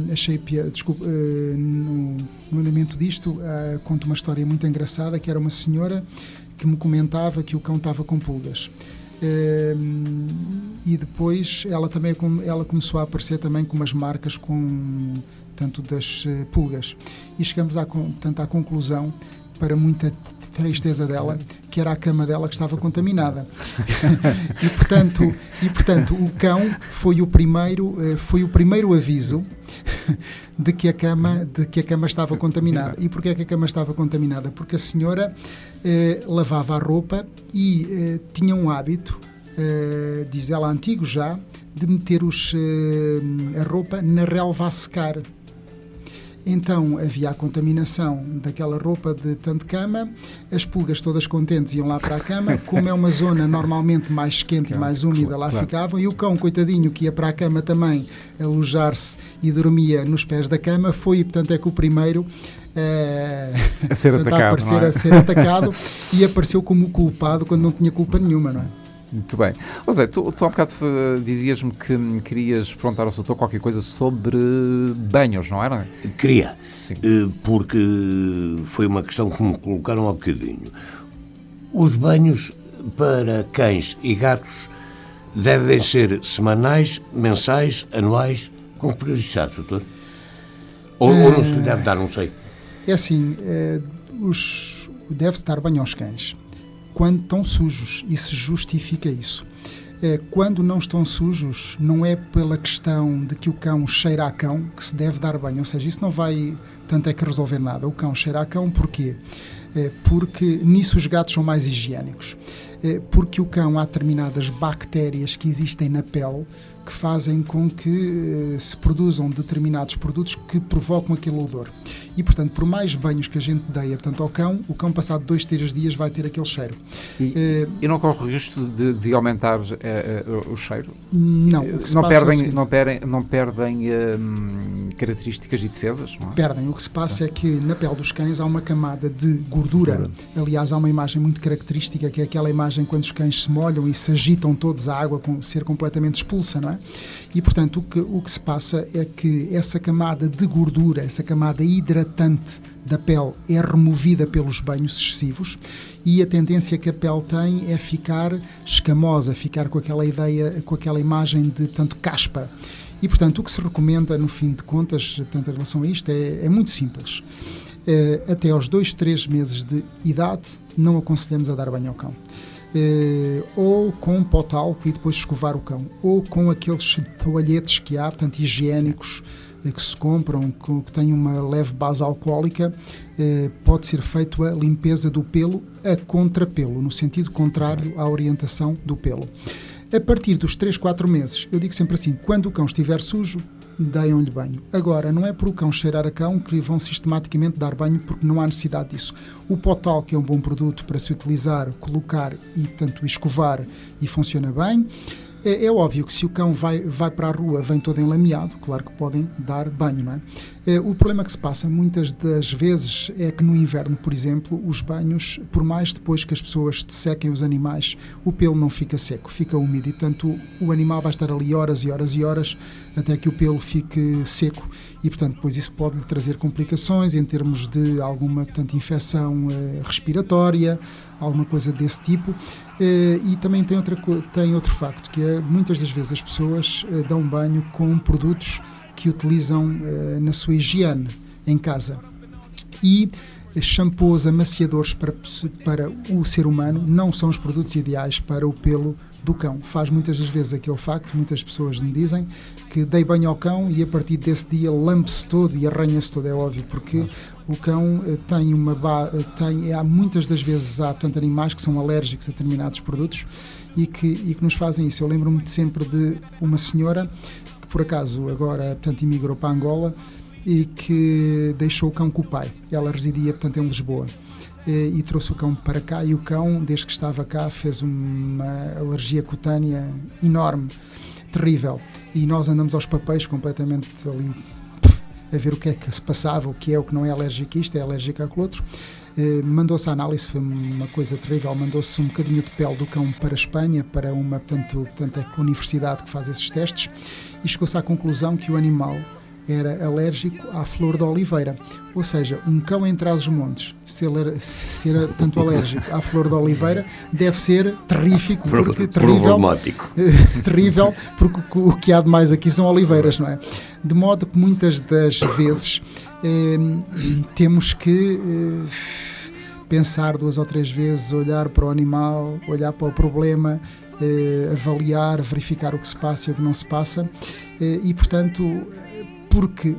Achei piada, desculpa, no andamento disto, conto uma história muito engraçada, que era uma senhora que me comentava que o cão estava com pulgas. E depois ela começou a aparecer também com umas marcas tanto das pulgas, e chegamos à conclusão, para muita tristeza dela, que era a cama dela que estava contaminada. e portanto o cão foi o primeiro aviso de que a cama estava contaminada. E porquê é que a cama estava contaminada? Porque a senhora lavava a roupa e tinha um hábito, diz ela, antigo já, de meter a roupa na relva a secar. Então havia a contaminação daquela roupa de cama, as pulgas todas contentes iam lá para a cama, como é uma zona normalmente mais quente e mais úmida, lá ficavam, e o cão, coitadinho, que ia para a cama também alojar-se e dormia nos pés da cama, foi, portanto, é que o primeiro a ser atacado, a ser atacado, e apareceu como culpado quando não tinha culpa nenhuma, não é? Muito bem. José, tu há um bocado dizias-me que querias perguntar ao doutor qualquer coisa sobre banhos, não era? Queria, sim. Porque foi uma questão que me colocaram há bocadinho. Os banhos para cães e gatos devem ser semanais, mensais, anuais, com periodicidade, doutor? Ou não se lhe deve dar, não sei. É assim, deve-se dar banho aos cães quando estão sujos, e se justifica isso. Quando não estão sujos, não é pela questão de que o cão cheira a cão que se deve dar banho, ou seja, isso não vai tanto é que resolver nada. O cão cheira a cão, porquê? Porque nisso os gatos são mais higiênicos. Porque o cão, há determinadas bactérias que existem na pele que fazem com que se produzam determinados produtos que provocam aquele odor. E, portanto, por mais banhos que a gente deia, portanto, ao cão, o cão passado 2, 3 dias vai ter aquele cheiro. E não corre o risco de aumentar o cheiro? Não. Não perdem características e defesas? Não é? Perdem. O que se passa é que na pele dos cães há uma camada de gordura. Aliás, há uma imagem muito característica, que é aquela imagem quando os cães se molham e se agitam todos, a água ser completamente expulsa, não é? E, portanto, o que se passa é que essa camada de gordura, essa camada hidratante da pele é removida pelos banhos excessivos, e a tendência que a pele tem é ficar escamosa, ficar com aquela ideia, com aquela imagem de tanto caspa. E, portanto, o que se recomenda, no fim de contas, portanto, em relação a isto, é muito simples. Até aos 2, 3 meses de idade, não aconselhamos a dar banho ao cão. Ou com pó de álcool e depois escovar o cão, ou com aqueles toalhetes que há, portanto, higiênicos, que se compram, que têm uma leve base alcoólica. Pode ser feita a limpeza do pelo a contrapelo, no sentido contrário à orientação do pelo. A partir dos 3, 4 meses, eu digo sempre assim, quando o cão estiver sujo, deem-lhe banho. Agora, não é por o cão cheirar a cão que lhe vão sistematicamente dar banho, porque não há necessidade disso. O Potal, que é um bom produto para se utilizar, colocar e, portanto, escovar, e funciona bem. É óbvio que se o cão vai para a rua, vem todo enlameado, claro que podem dar banho, não é? O problema que se passa muitas das vezes é que no inverno, por exemplo, os banhos, por mais depois que as pessoas sequem os animais, o pelo não fica seco, fica úmido, e portanto o animal vai estar ali horas e horas e horas até que o pelo fique seco, e portanto depois isso pode lhe trazer complicações em termos de alguma, portanto, infecção respiratória, alguma coisa desse tipo. E também tem outro facto, que é muitas das vezes as pessoas dão banho com produtos que utilizam na sua higiene em casa, e shampoos, amaciadores para o ser humano não são os produtos ideais para o pelo do cão. Faz muitas das vezes aquele facto, muitas pessoas me dizem que dei banho ao cão e a partir desse dia lambe-se todo e arranha-se todo, é óbvio, porque O cão há muitas das vezes portanto, animais que são alérgicos a determinados produtos e que nos fazem isso. Eu lembro-me sempre de uma senhora que por acaso agora, portanto, emigrou para Angola e que deixou o cão com o pai. Ela residia, portanto, em Lisboa. E trouxe o cão para cá e o cão, desde que estava cá, fez uma alergia cutânea enorme, terrível. E nós andamos aos papéis completamente ali a ver o que é que se passava, o que é, o que não é alérgico a isto, é alérgico àquele outro. Mandou-se a análise, foi uma coisa terrível, mandou-se um bocadinho de pele do cão para a Espanha, para uma portanto, a universidade que faz esses testes, e chegou-se à conclusão que o animal era alérgico à flor da oliveira. Ou seja, um cão em Trás-os-Montes ser tanto alérgico à flor da oliveira deve ser terrífico, porque problemático. Terrível, porque o que há de mais aqui são oliveiras, não é? De modo que muitas das vezes temos que pensar 2 ou 3 vezes, olhar para o animal, olhar para o problema, avaliar, verificar o que se passa e o que não se passa, e portanto, porque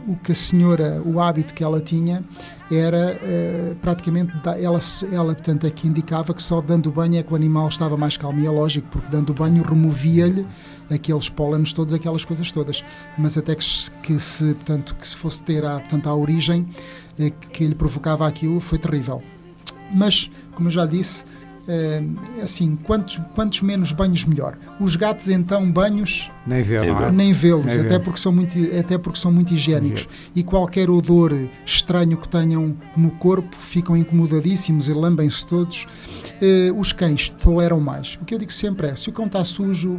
o hábito que ela tinha era praticamente, ela portanto, é que indicava que só dando banho é que o animal estava mais calmo, e é lógico, porque dando banho removia-lhe aqueles pólenes todos, aquelas coisas todas, mas até que se fosse ter a origem que lhe provocava aquilo, foi terrível. Mas, como eu já disse, assim, quantos menos banhos melhor. Os gatos então banhos nem vê-los, até porque são muito higiênicos, e qualquer odor estranho que tenham no corpo ficam incomodadíssimos e lambem-se todos. Os cães toleram mais. O que eu digo sempre é, se o cão está sujo,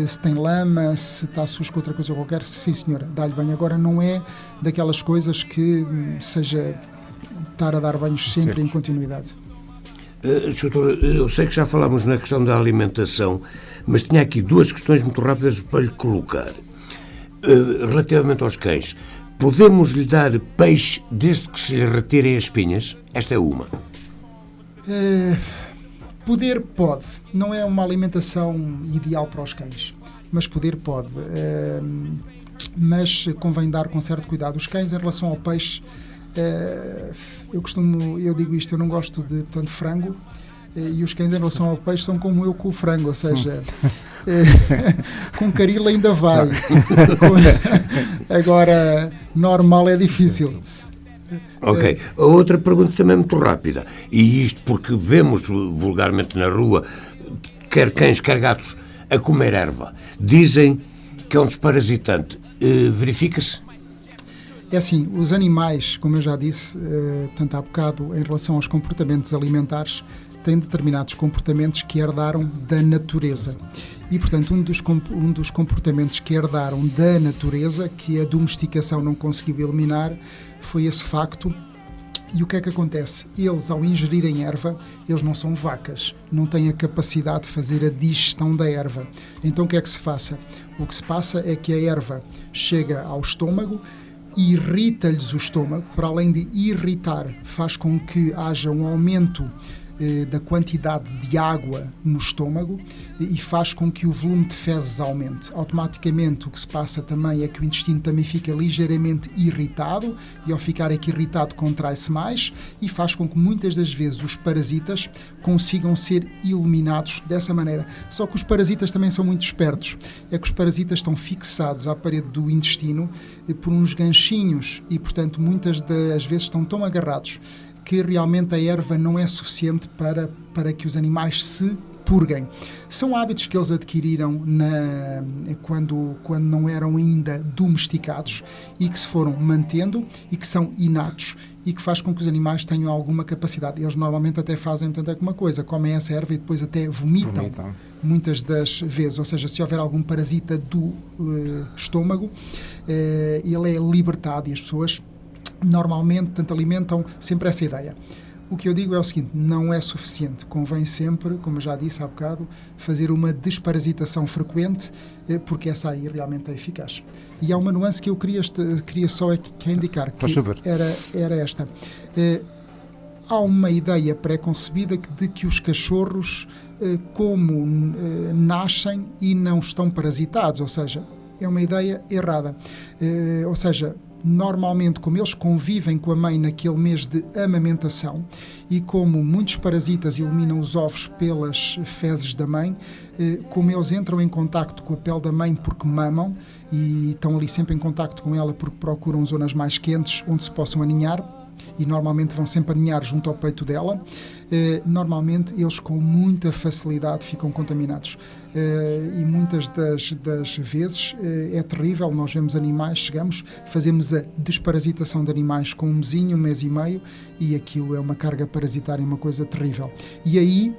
se tem lama, se está sujo com outra coisa qualquer, sim senhora, dá-lhe banho. Agora não é daquelas coisas que seja estar a dar banhos sempre em continuidade. Doutor, eu sei que já falámos na questão da alimentação, mas tinha aqui 2 questões muito rápidas para lhe colocar. Relativamente aos cães, podemos lhe dar peixe desde que se lhe retirem as espinhas? Esta é uma. Poder pode. Não é uma alimentação ideal para os cães, mas poder pode. Mas convém dar com certo cuidado. Os cães, em relação ao peixe, eu digo isto, eu não gosto de tanto frango, e os cães em relação ao peixe são como eu com o frango, ou seja, com caril ainda vai, agora normal é difícil. Ok, a outra pergunta também é muito rápida, e isto porque vemos vulgarmente na rua quer cães, quer gatos a comer erva, dizem que é um desparasitante, verifica-se? É assim, os animais, como eu já disse, tanto há bocado, em relação aos comportamentos alimentares, têm determinados comportamentos que herdaram da natureza. E, portanto, um dos comportamentos que herdaram da natureza, que a domesticação não conseguiu eliminar, foi esse facto. E o que é que acontece? Eles, ao ingerirem erva, eles não são vacas, não têm a capacidade de fazer a digestão da erva. Então, o que é que se passa? O que se passa é que a erva chega ao estômago, irrita-lhes o estômago, para além de irritar, faz com que haja um aumento da quantidade de água no estômago e faz com que o volume de fezes aumente. Automaticamente o que se passa também é que o intestino também fica ligeiramente irritado, e ao ficar aqui irritado contrai-se mais e faz com que muitas das vezes os parasitas consigam ser eliminados dessa maneira. Só que os parasitas também são muito espertos. É que os parasitas estão fixados à parede do intestino por uns ganchinhos e, portanto, muitas das vezes estão tão agarrados que realmente a erva não é suficiente para que os animais se purguem. São hábitos que eles adquiriram quando não eram ainda domesticados e que se foram mantendo e que são inatos e que faz com que os animais tenham alguma capacidade. Eles normalmente até fazem alguma coisa, comem essa erva e depois até vomitam. Muitas das vezes, ou seja, se houver algum parasita do estômago, ele é libertado e as pessoas normalmente alimentam sempre essa ideia. O que eu digo é o seguinte, não é suficiente, convém sempre, como eu já disse há bocado, fazer uma desparasitação frequente, porque essa aí realmente é eficaz. E há uma nuance que eu queria só indicar, que era esta. Há uma ideia pré-concebida de que os cachorros, como nascem e não estão parasitados, ou seja, é uma ideia errada. Ou seja, Normalmente, como eles convivem com a mãe naquele mês de amamentação e como muitos parasitas eliminam os ovos pelas fezes da mãe, como eles entram em contacto com a pele da mãe porque mamam e estão ali sempre em contacto com ela porque procuram zonas mais quentes onde se possam aninhar, e normalmente vão sempre aninhar junto ao peito dela, normalmente eles com muita facilidade ficam contaminados. E muitas das vezes é terrível. Nós vemos animais, chegamos, fazemos a desparasitação de animais com um mesinho, um mês e meio, e aquilo é uma carga parasitária, uma coisa terrível. E aí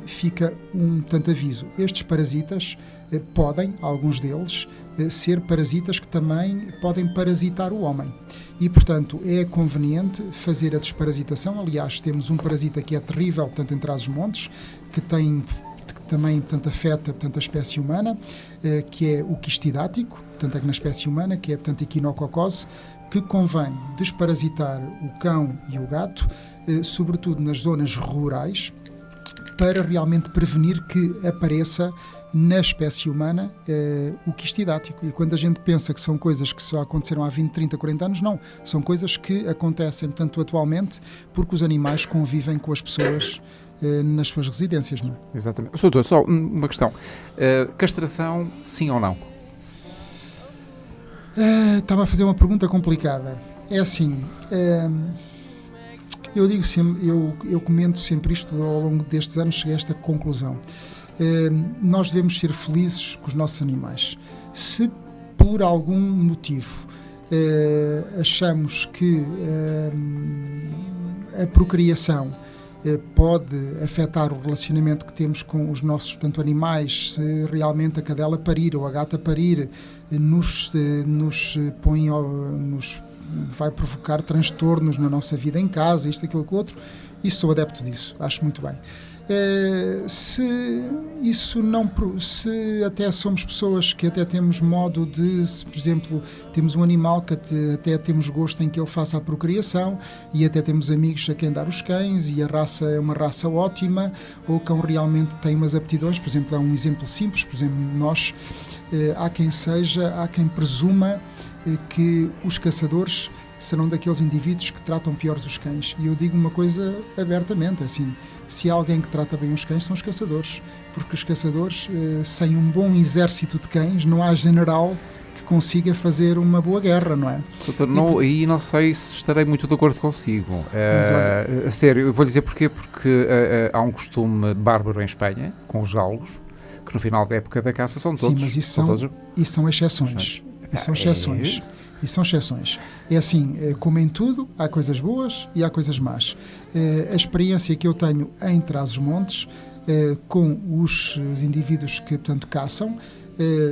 fica um tanto aviso. Estes parasitas podem, alguns deles, ser parasitas que também podem parasitar o homem. E, portanto, é conveniente fazer a desparasitação. Aliás, temos um parasita que é terrível, portanto, em Trás-os-Montes, que também, portanto, afeta, portanto, a espécie humana, que é o quistidático, portanto, é que na espécie humana, que é, portanto, a equinococose, que convém desparasitar o cão e o gato, sobretudo nas zonas rurais, para realmente prevenir que apareça na espécie humana o quistidático. E quando a gente pensa que são coisas que só aconteceram há 20, 30, 40 anos, não. São coisas que acontecem, portanto, atualmente, porque os animais convivem com as pessoas nas suas residências, não é? Exatamente. Doutor, só uma questão. Castração, sim ou não? Estava a fazer uma pergunta complicada. É assim... eu digo sempre, eu comento sempre isto ao longo destes anos, cheguei a esta conclusão. Nós devemos ser felizes com os nossos animais. Se por algum motivo achamos que a procriação pode afetar o relacionamento que temos com os nossos, portanto, animais, se realmente a cadela parir ou a gata parir nos vai provocar transtornos na nossa vida em casa, isto, aquilo, aquilo outro, isso sou adepto disso, acho muito bem. Se até somos pessoas que até temos modo de, se, por exemplo, temos um animal que até temos gosto em que ele faça a procriação e até temos amigos a quem dar os cães e a raça é uma raça ótima, ou o cão realmente tem umas aptidões, por exemplo, há um exemplo simples, por exemplo, nós, há quem presuma que os caçadores serão daqueles indivíduos que tratam piores os cães. E eu digo uma coisa abertamente, assim, se há alguém que trata bem os cães, são os caçadores. Porque os caçadores, sem um bom exército de cães, não há general que consiga fazer uma boa guerra, não é? Doutor, não sei se estarei muito de acordo consigo. A sério, eu vou dizer porquê. Porque há um costume bárbaro em Espanha, com os galos, que no final da época da caça são todos... Sim, mas isso são exceções. Isso são exceções. E são exceções. É assim, como em tudo, há coisas boas e há coisas más. A experiência que eu tenho em Trás-os-Montes, com os indivíduos que, portanto, caçam,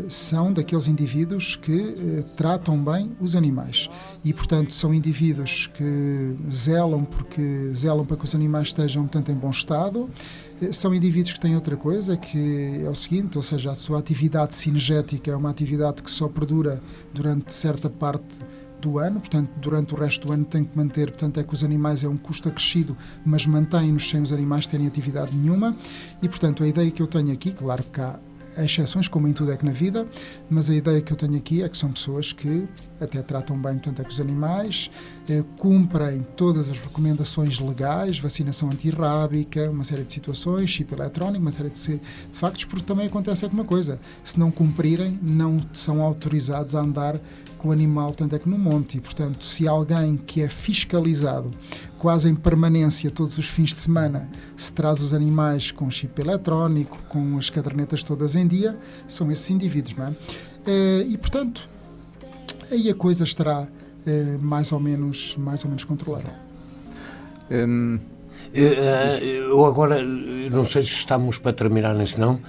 são daqueles indivíduos que tratam bem os animais. E, portanto, são indivíduos que zelam para que os animais estejam, portanto, em bom estado. São indivíduos que têm outra coisa, que é o seguinte, ou seja, a sua atividade cinegética é uma atividade que só perdura durante certa parte do ano, portanto, durante o resto do ano tem que manter, portanto, é que os animais é um custo acrescido, mas mantém-nos sem os animais terem atividade nenhuma, e, portanto, a ideia que eu tenho aqui, claro que há exceções, como em tudo é que na vida, mas a ideia que eu tenho aqui é que são pessoas que até tratam bem, portanto, é que os animais cumprem todas as recomendações legais, vacinação antirrábica, uma série de situações, chip eletrónico, uma série de factos, porque também acontece alguma coisa. Se não cumprirem, não são autorizados a andar com o animal, portanto, é que no monte. E, portanto, se alguém que é fiscalizado quase em permanência todos os fins de semana se traz os animais com chip eletrónico, com as cadernetas todas em dia, são esses indivíduos, não é? E, portanto, aí a coisa estará mais ou menos controlada. Eu agora, não sei se estamos para terminar nisso, não,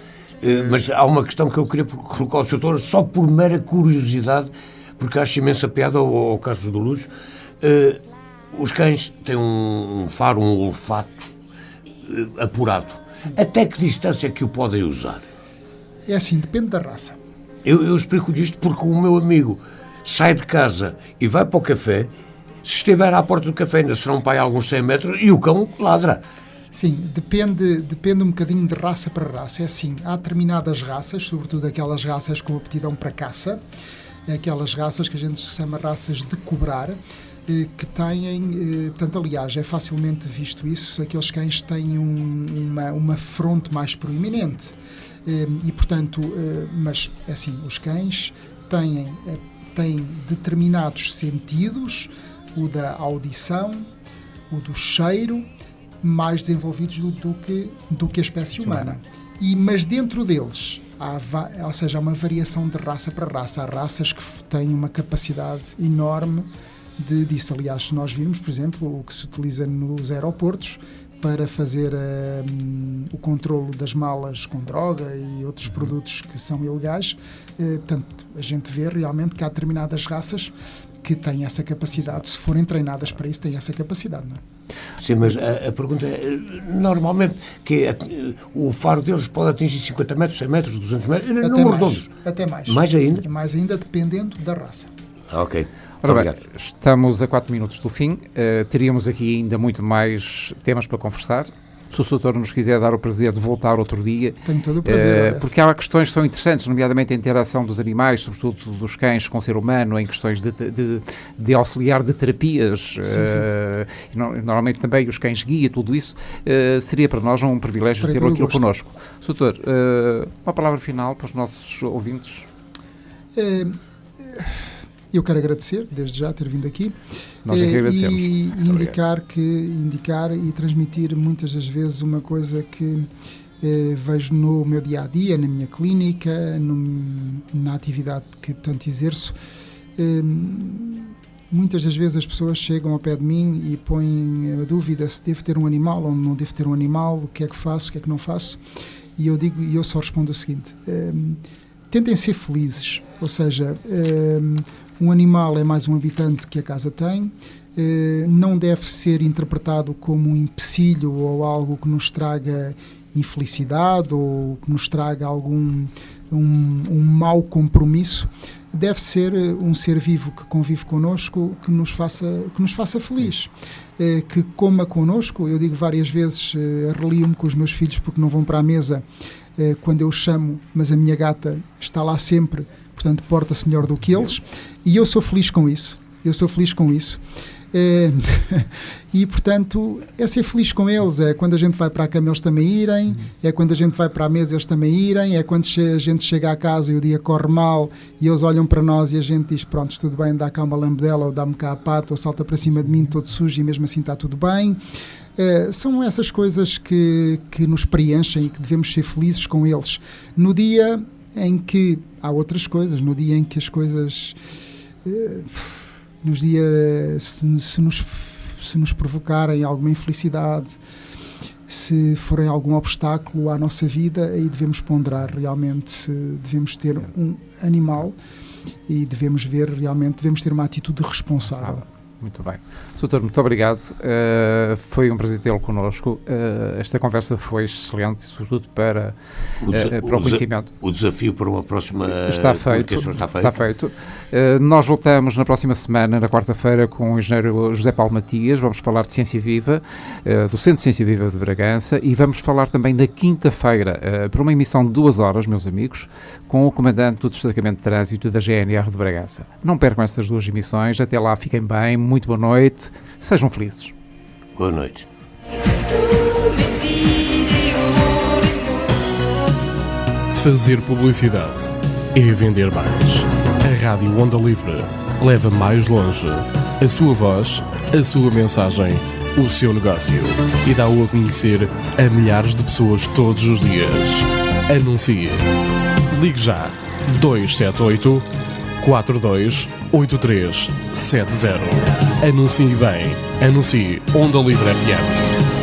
mas há uma questão que eu queria colocar ao doutor, só por mera curiosidade, porque acho imensa piada ao caso do Lúcio. Os cães têm um faro, um olfato apurado. Sim. Até que distância é que o podem usar? É assim, depende da raça. Eu explico-lhe isto porque o meu amigo sai de casa e vai para o café, se estiver à porta do café ainda serão para aí alguns 100 metros e o cão ladra. Sim, depende um bocadinho de raça para raça. É assim, há determinadas raças, sobretudo aquelas raças com aptidão para caça, aquelas raças que a gente chama raças de cobrar, que têm, portanto, aliás, é facilmente visto isso, aqueles cães têm uma fronte mais proeminente. E, portanto, mas, assim, os cães têm determinados sentidos, o da audição, o do cheiro, mais desenvolvidos do que a espécie humana. Mas dentro deles, há uma variação de raça para raça. Há raças que têm uma capacidade enorme disso. Aliás, se nós virmos, por exemplo, o que se utiliza nos aeroportos para fazer o controlo das malas com droga e outros produtos que são ilegais, portanto, a gente vê realmente que há determinadas raças que têm essa capacidade, se forem treinadas para isso, têm essa capacidade, não é? Sim, mas a pergunta é, normalmente, o faro deles pode atingir 50 metros, 100 metros, 200 metros, número redondos. Até mais. Mais ainda? Mais ainda, dependendo da raça. Ok. Ora bem, estamos a 4 minutos do fim. Teríamos aqui ainda muito mais temas para conversar. Se o Soutor nos quiser dar o prazer de voltar outro dia. Tenho todo o prazer. Porque há questões que são interessantes, nomeadamente a interação dos animais, sobretudo dos cães com o ser humano, em questões de auxiliar de terapias. Sim. Normalmente também os cães guia, tudo isso. Seria para nós um privilégio ter-o aqui connosco. Soutor, uma palavra final para os nossos ouvintes. Eu quero agradecer, desde já, ter vindo aqui. Nós é que agradecemos. E indicar e transmitir muitas das vezes uma coisa que vejo no meu dia-a-dia, na minha clínica, na atividade que, portanto, exerço. Muitas das vezes as pessoas chegam ao pé de mim e põem a dúvida se devo ter um animal ou não devo ter um animal, o que é que faço, o que é que não faço. E eu só respondo o seguinte: tentem ser felizes, ou seja, um animal é mais um habitante que a casa tem, não deve ser interpretado como um empecilho ou algo que nos traga infelicidade ou que nos traga algum mau compromisso. Deve ser um ser vivo que convive connosco, que nos faça feliz, que coma connosco. Eu digo várias vezes, relio-me com os meus filhos porque não vão para a mesa quando eu chamo, mas a minha gata está lá sempre, portanto porta-se melhor do que eles, e eu sou feliz com isso. E, portanto, é ser feliz com eles. É quando a gente vai para a cama eles também irem, é quando a gente vai para a mesa eles também irem, é quando a gente chega à casa e o dia corre mal e eles olham para nós e a gente diz: pronto, tudo bem, dá cá uma lambedela ou dá-me cá a pata ou salta para cima de mim todo sujo e mesmo assim está tudo bem. São essas coisas que nos preenchem e que devemos ser felizes com eles. No dia em que há outras coisas, no dia em que as coisas... se nos provocarem alguma infelicidade, se forem algum obstáculo à nossa vida, aí devemos ponderar realmente se devemos ter um animal e devemos ter uma atitude responsável. Muito bem. Soutor, muito obrigado. Foi um prazer tê-lo connosco. Esta conversa foi excelente, sobretudo para o conhecimento. O desafio para uma próxima está feito. Nós voltamos na próxima semana, na quarta-feira, com o engenheiro José Paulo Matias. Vamos falar de Ciência Viva, do Centro de Ciência Viva de Bragança, e vamos falar também na quinta-feira, por uma emissão de 2 horas, meus amigos, com o comandante do Destacamento de Trânsito da GNR de Bragança. Não percam estas 2 emissões. Até lá, fiquem bem. Muito boa noite. Sejam felizes. Boa noite. Fazer publicidade é vender mais. A Rádio Onda Livre leva mais longe a sua voz, a sua mensagem, o seu negócio, e dá-o a conhecer a milhares de pessoas todos os dias. Anuncie. Ligue já 278 428370. Anuncie bem. Anuncie Onda Livre FM.